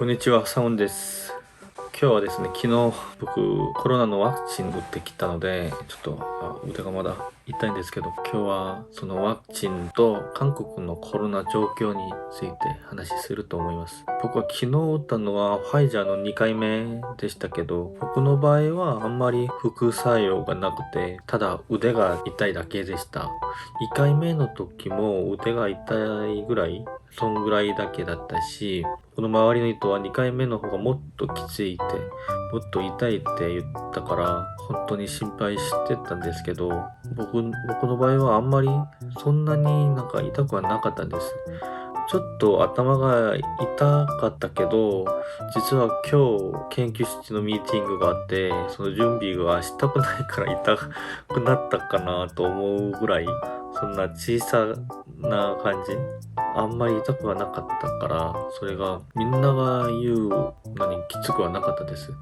こんにちは、サウンです。今日はですね、昨日僕コロナのワクチン打ってきたので、ちょっと腕がまだ痛いんですけど、今日はそのワクチンと韓国のコロナ状況について話しすると思います。僕は昨日打ったのはファイザーの2回目でしたけど、僕の場合はあんまり副作用がなくて、ただ腕が痛いだけでした。1回目の時も腕が痛いぐらい、そんぐらいだけだったし、この周りの人は2回目の方がもっときついって、もっと痛いって言ったから、本当に心配してたんですけど、僕の場合はあんまりそんなになんか痛くはなかったんです。ちょっと頭が痛かったけど、実は今日研究室のミーティングがあって、その準備がしたくないから痛くなったかなと思うぐらい、そんな小さな感じ。あんまり痛くはなかったから、それがみんなが言うのにきつくはなかったです。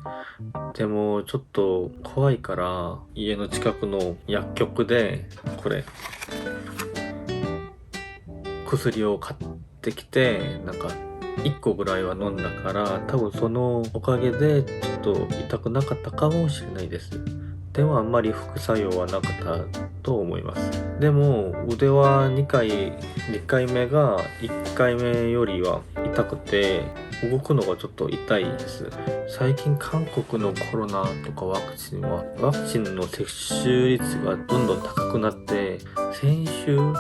でもちょっと怖いから家の近くの薬局でこれ薬を買ってきて、なんか1個ぐらいは飲んだから、多分そのおかげでちょっと痛くなかったかもしれないです。でもあんまり副作用はなかったと思います。でも腕は2回目が1回目よりは痛くて、動くのがちょっと痛いです。最近韓国のコロナとかワクチンの接種率がどんどん高くなって、先週よ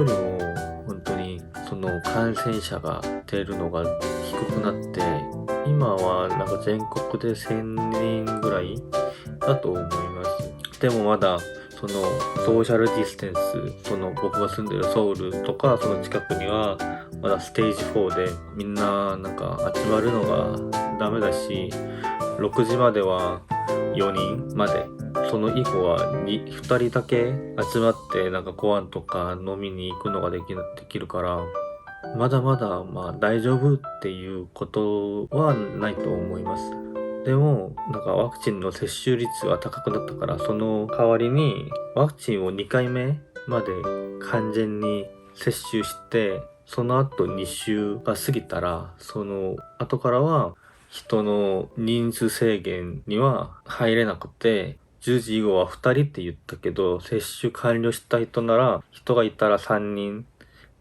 りも本当にその感染者が出るのが低くなって、今はなんか全国で1000人ぐらいだと思います。でもまだそのソーシャルディステンス、その僕が住んでるソウルとかその近くにはまだステージ4でみんななんか集まるのがダメだし、6時までは4人まで、その以降は2人だけ集まってなんかご飯とか飲みに行くのができるから、まだまだまあ大丈夫っていうことはないと思います。でもなんかワクチンの接種率が高くなったから、その代わりにワクチンを2回目まで完全に接種して、その後2週が過ぎたら、その後からは人の人数制限には入れなくて、10時以後は2人って言ったけど、接種完了した人なら、人がいたら3人、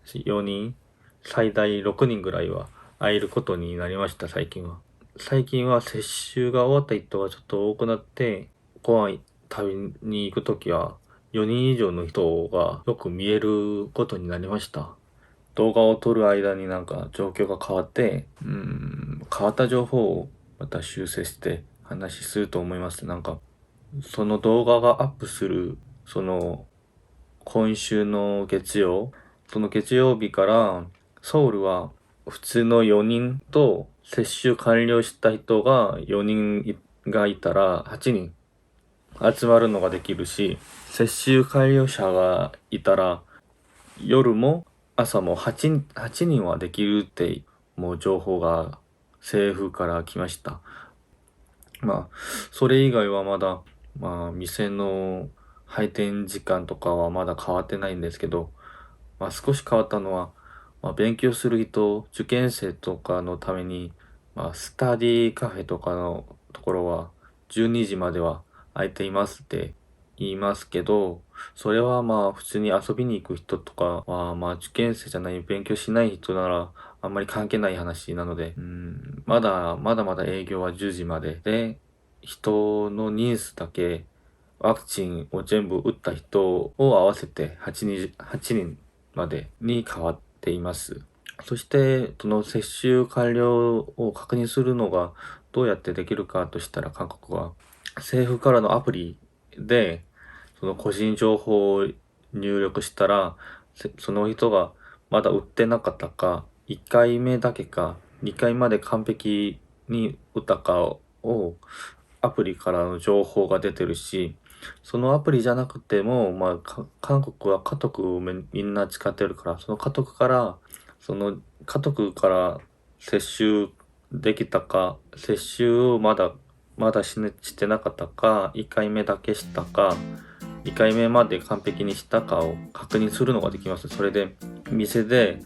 4人、最大6人ぐらいは会えることになりました、最近は。最近は接種が終わった人がちょっと多くなって、ご飯食べに行くときは4人以上の人がよく見えることになりました。動画を撮る間になんか状況が変わって、変わった情報をまた修正して話すると思います。なんか、その動画がアップする、その、今週のその月曜日からソウルは普通の4人と接種完了した人が4人がいたら8人集まるのができるし、接種完了者がいたら夜も朝も8人はできるってもう情報が政府から来ました。まあ、それ以外はまだ、まあ、店の閉店時間とかはまだ変わってないんですけど、まあ、少し変わったのは、まあ、勉強する人、受験生とかのために、まあ、スタディカフェとかのところは12時までは空いていますって言いますけど、それはまあ普通に遊びに行く人とかは、まあ受験生じゃない、勉強しない人ならあんまり関係ない話なので、まだまだ営業は10時までで、人の人数だけワクチンを全部打った人を合わせて8人までに変わっています。そして、その接種完了を確認するのがどうやってできるかとしたら、韓国は政府からのアプリでその個人情報を入力したら、その人がまだ打ってなかったか、1回目だけか、2回まで完璧に打ったかをアプリからの情報が出てるし、そのアプリじゃなくても、まあ、韓国は家族をみんな使ってるから、その家族から接種できたか、接種をまだしてなかったか、1回目だけしたか、2回目まで完璧にしたかを確認するのができます。それで、店で、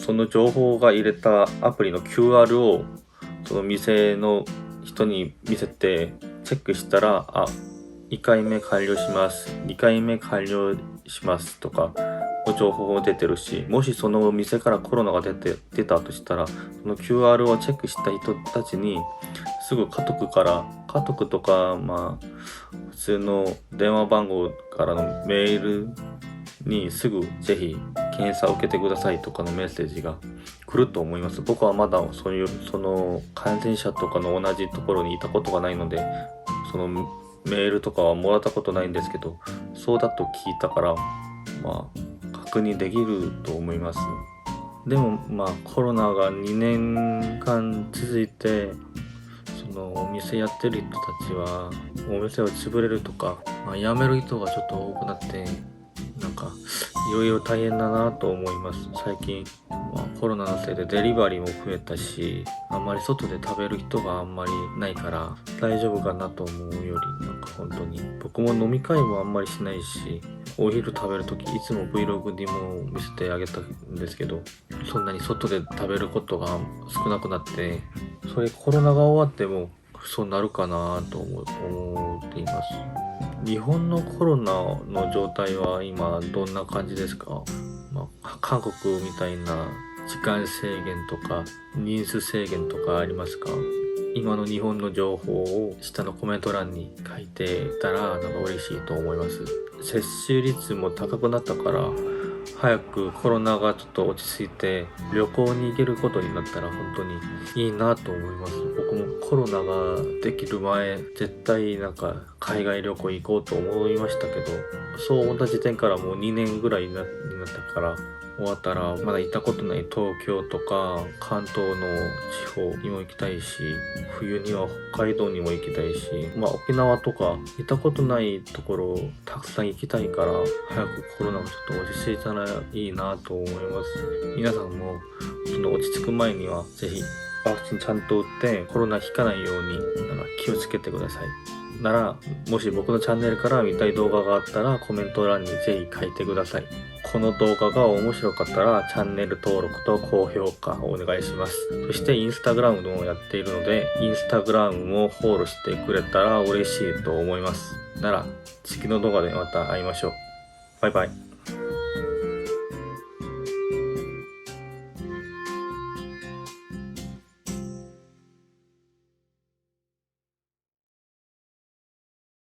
その情報が入れたアプリの QR をその店の人に見せてチェックしたら、1回目完了します、2回目完了しますとか情報も出てるし、もしその店からコロナが出たとしたら、その QR をチェックした人たちにすぐ家族とか、普通の電話番号からのメールにすぐぜひ検査を受けてくださいとかのメッセージが来ると思います。僕はまだその感染者とかの同じところにいたことがないので、そのメールとかはもらったことないんですけど、そうだと聞いたから、確認できると思います。でもコロナが2年間続いて、そのお店やってる人たちはお店を潰れるとか、辞める人がちょっと多くなって、なんかいろいろ大変だなと思います。最近、コロナのせいでデリバリーも増えたし、あんまり外で食べる人があんまりないから大丈夫かなと思うより、なんか本当に僕も飲み会もあんまりしないし、お昼食べるときいつも Vlog にも見せてあげたんですけど、そんなに外で食べることが少なくなって、それコロナが終わってもそうなるかなと思っています。日本のコロナの状態は今どんな感じですか？韓国みたいな時間制限とか人数制限とかありますか？今の日本の情報を下のコメント欄に書いてたらなんか嬉しいと思います。接種率も高くなったから早くコロナがちょっと落ち着いて旅行に行けることになったら本当にいいなと思います。僕もコロナができる前絶対なんか海外旅行行こうと思いましたけど、そう思った時点からもう2年ぐらいになったから、終わったらまだ行ったことない東京とか関東の地方にも行きたいし、冬には北海道にも行きたいし、沖縄とか行ったことないところたくさん行きたいから、早くコロナがちょっと落ち着いたらいいなと思います。皆さんもその落ち着く前にはぜひワクチンちゃんと打ってコロナひかないように気をつけてください。なら、もし僕のチャンネルから見たい動画があったらコメント欄にぜひ書いてください。この動画が面白かったらチャンネル登録と高評価をお願いします。そしてインスタグラムもやっているので、インスタグラムもフォローしてくれたら嬉しいと思います。なら次の動画でまた会いましょう。バイバイ。